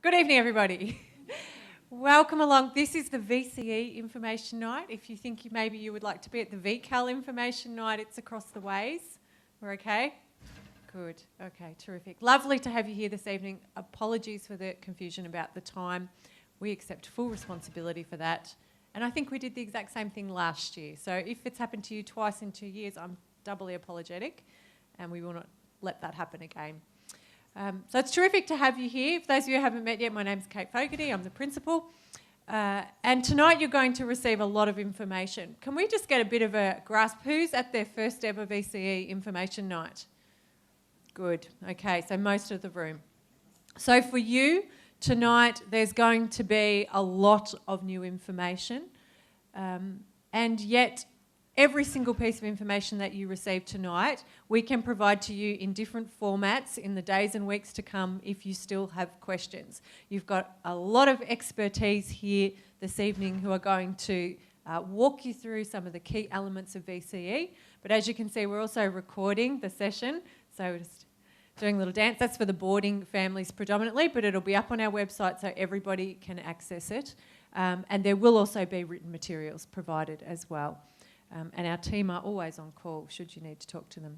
Good evening, everybody. Welcome along. This is the VCE Information Night. If you think maybe you would like to be at the VCAL Information Night, it's across the ways. We're okay? Good. Okay, terrific. Lovely to have you here this evening. Apologies for the confusion about the time. We accept full responsibility for that. And I think we did the exact same thing last year. So if it's happened to you twice in 2 years, I'm doubly apologetic, and we will not let that happen again. So it's terrific to have you here. For those of you who haven't met yet, my name's Kate Fogarty. I'm the principal. And tonight you're going to receive a lot of information. Can we just get a bit of a grasp? Who's at their first ever VCE Information Night? Good. Okay, so most of the room. So for you, tonight there's going to be a lot of new information. And yet every single piece of information that you receive tonight, we can provide to you in different formats in the days and weeks to come if you still have questions. You've got a lot of expertise here this evening who are going to walk you through some of the key elements of VCE. But as you can see, we're also recording the session, so we're just doing a little dance. That's for the boarding families predominantly, but it'll be up on our website so everybody can access it. And there will also be written materials provided as well. And our team are always on call should you need to talk to them.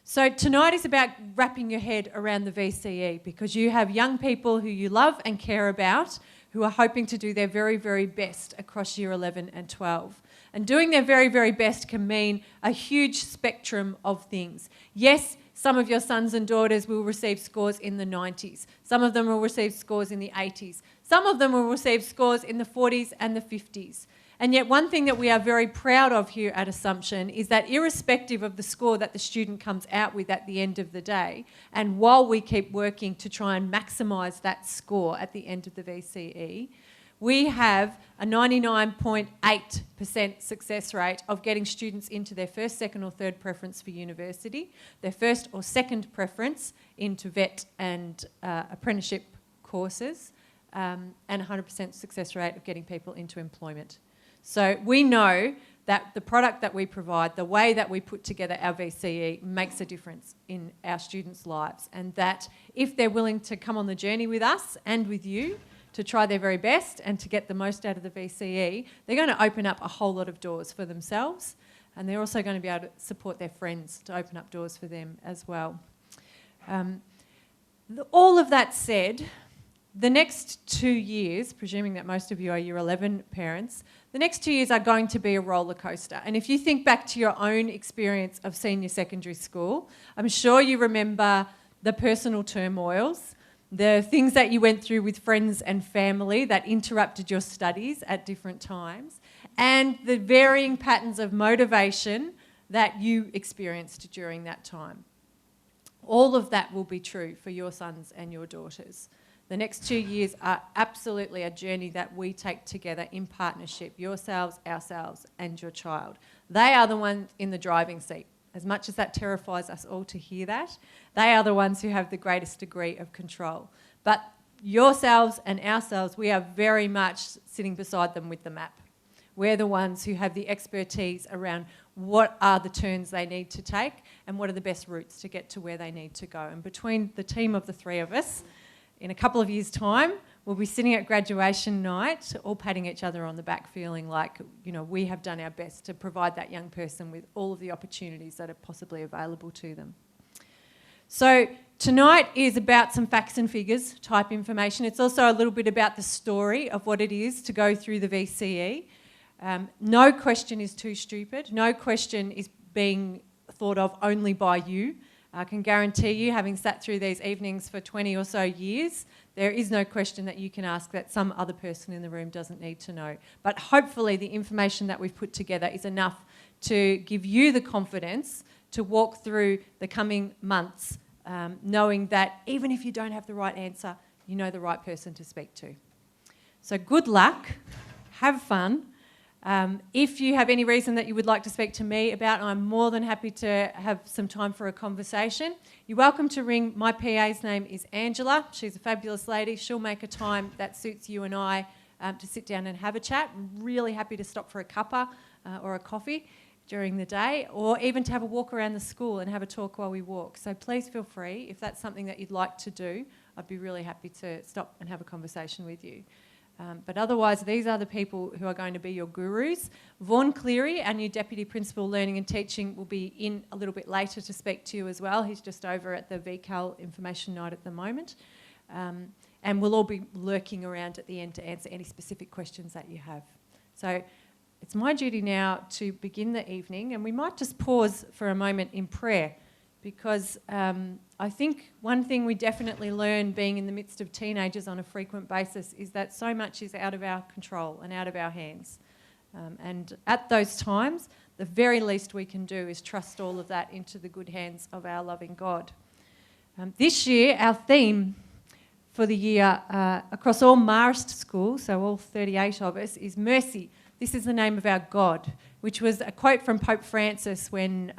So tonight is about wrapping your head around the VCE because you have young people who you love and care about who are hoping to do their very, very best across year 11 and 12. And doing their very, very best can mean a huge spectrum of things. Yes, some of your sons and daughters will receive scores in the 90s. Some of them will receive scores in the 80s. Some of them will receive scores in the 40s and the 50s. And yet one thing that we are very proud of here at Assumption is that irrespective of the score that the student comes out with at the end of the day, and while we keep working to try and maximise that score at the end of the VCE, we have a 99.8% success rate of getting students into their first, second or third preference for university, their first or second preference into vet and apprenticeship courses, and 100% success rate of getting people into employment. So we know that the product that we provide, the way that we put together our VCE makes a difference in our students' lives, and that if they're willing to come on the journey with us and with you to try their very best and to get the most out of the VCE, they're going to open up a whole lot of doors for themselves, and they're also going to be able to support their friends to open up doors for them as well. All of that said, the next 2 years, presuming that most of you are year 11 parents, the next 2 years are going to be a roller coaster. And if you think back to your own experience of senior secondary school, I'm sure you remember the personal turmoils, the things that you went through with friends and family that interrupted your studies at different times, and the varying patterns of motivation that you experienced during that time. All of that will be true for your sons and your daughters. The next 2 years are absolutely a journey that we take together in partnership, yourselves, ourselves, and your child. They are the ones in the driving seat. As much as that terrifies us all to hear that, they are the ones who have the greatest degree of control. But yourselves and ourselves, we are very much sitting beside them with the map. We're the ones who have the expertise around what are the turns they need to take and what are the best routes to get to where they need to go. And between the team of the three of us, in a couple of years' time, we'll be sitting at graduation night, all patting each other on the back, feeling like, you know, we have done our best to provide that young person with all of the opportunities that are possibly available to them. So tonight is about some facts and figures type information. It's also a little bit about the story of what it is to go through the VCE. No question is too stupid. No question is being thought of only by you. I can guarantee you, having sat through these evenings for 20 or so years, there is no question that you can ask that some other person in the room doesn't need to know. But hopefully the information that we've put together is enough to give you the confidence to walk through the coming months, knowing that even if you don't have the right answer, you know the right person to speak to. So good luck, have fun. If you have any reason that you would like to speak to me about, I'm more than happy to have some time for a conversation. You're welcome to ring. My PA's name is Angela. She's a fabulous lady. She'll make a time that suits you and I to sit down and have a chat. I'm really happy to stop for a cuppa or a coffee. during the day, or even to have a walk around the school and have a talk while we walk. So please feel free. If that's something that you'd like to do, I'd be really happy to stop and have a conversation with you. But otherwise, these are the people who are going to be your gurus. Vaughan Cleary, our new Deputy Principal Learning and Teaching, will be in a little bit later to speak to you as well. He's just over at the VCE Information Night at the moment. And we'll all be lurking around at the end to answer any specific questions that you have. So it's my duty now to begin the evening, and we might just pause for a moment in prayer, because I think one thing we definitely learn being in the midst of teenagers on a frequent basis is that so much is out of our control and out of our hands. And at those times, the very least we can do is trust all of that into the good hands of our loving God. This year, our theme for the year across all Marist schools, so all 38 of us, is mercy. This is the name of our God, which was a quote from Pope Francis when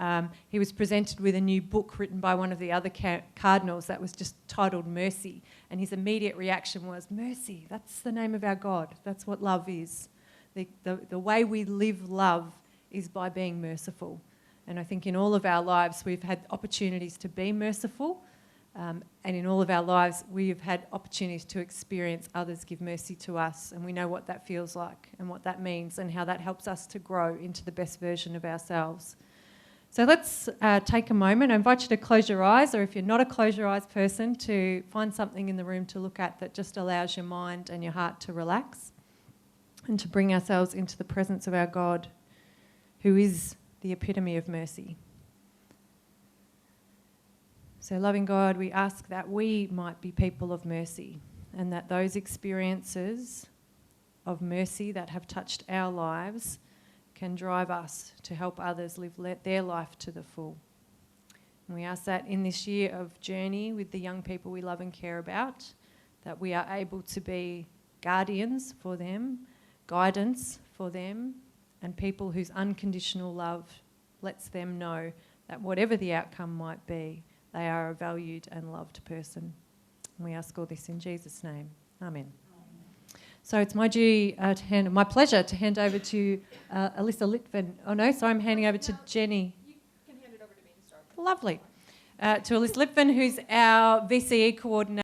he was presented with a new book written by one of the other cardinals that was just titled Mercy. And his immediate reaction was, mercy, that's the name of our God. That's what love is. The way we live love is by being merciful. And I think in all of our lives we've had opportunities to be merciful. And in all of our lives, we have had opportunities to experience others give mercy to us, and we know what that feels like and what that means and how that helps us to grow into the best version of ourselves. So let's take a moment. I invite you to close your eyes, or if you're not a close your eyes person, to find something in the room to look at that just allows your mind and your heart to relax and to bring ourselves into the presence of our God, who is the epitome of mercy. So, loving God, we ask that we might be people of mercy, and that those experiences of mercy that have touched our lives can drive us to help others live their life to the full. And we ask that in this year of journey with the young people we love and care about, that we are able to be guardians for them, guidance for them, and people whose unconditional love lets them know that whatever the outcome might be, they are a valued and loved person. And we ask all this in Jesus' name. Amen. So it's my duty my pleasure to hand over to Alyssa Litvin. Oh no, sorry, I'm handing over to Jenny. You can hand it over to me to start. Lovely. To Alyssa Litvin, who's our VCE coordinator.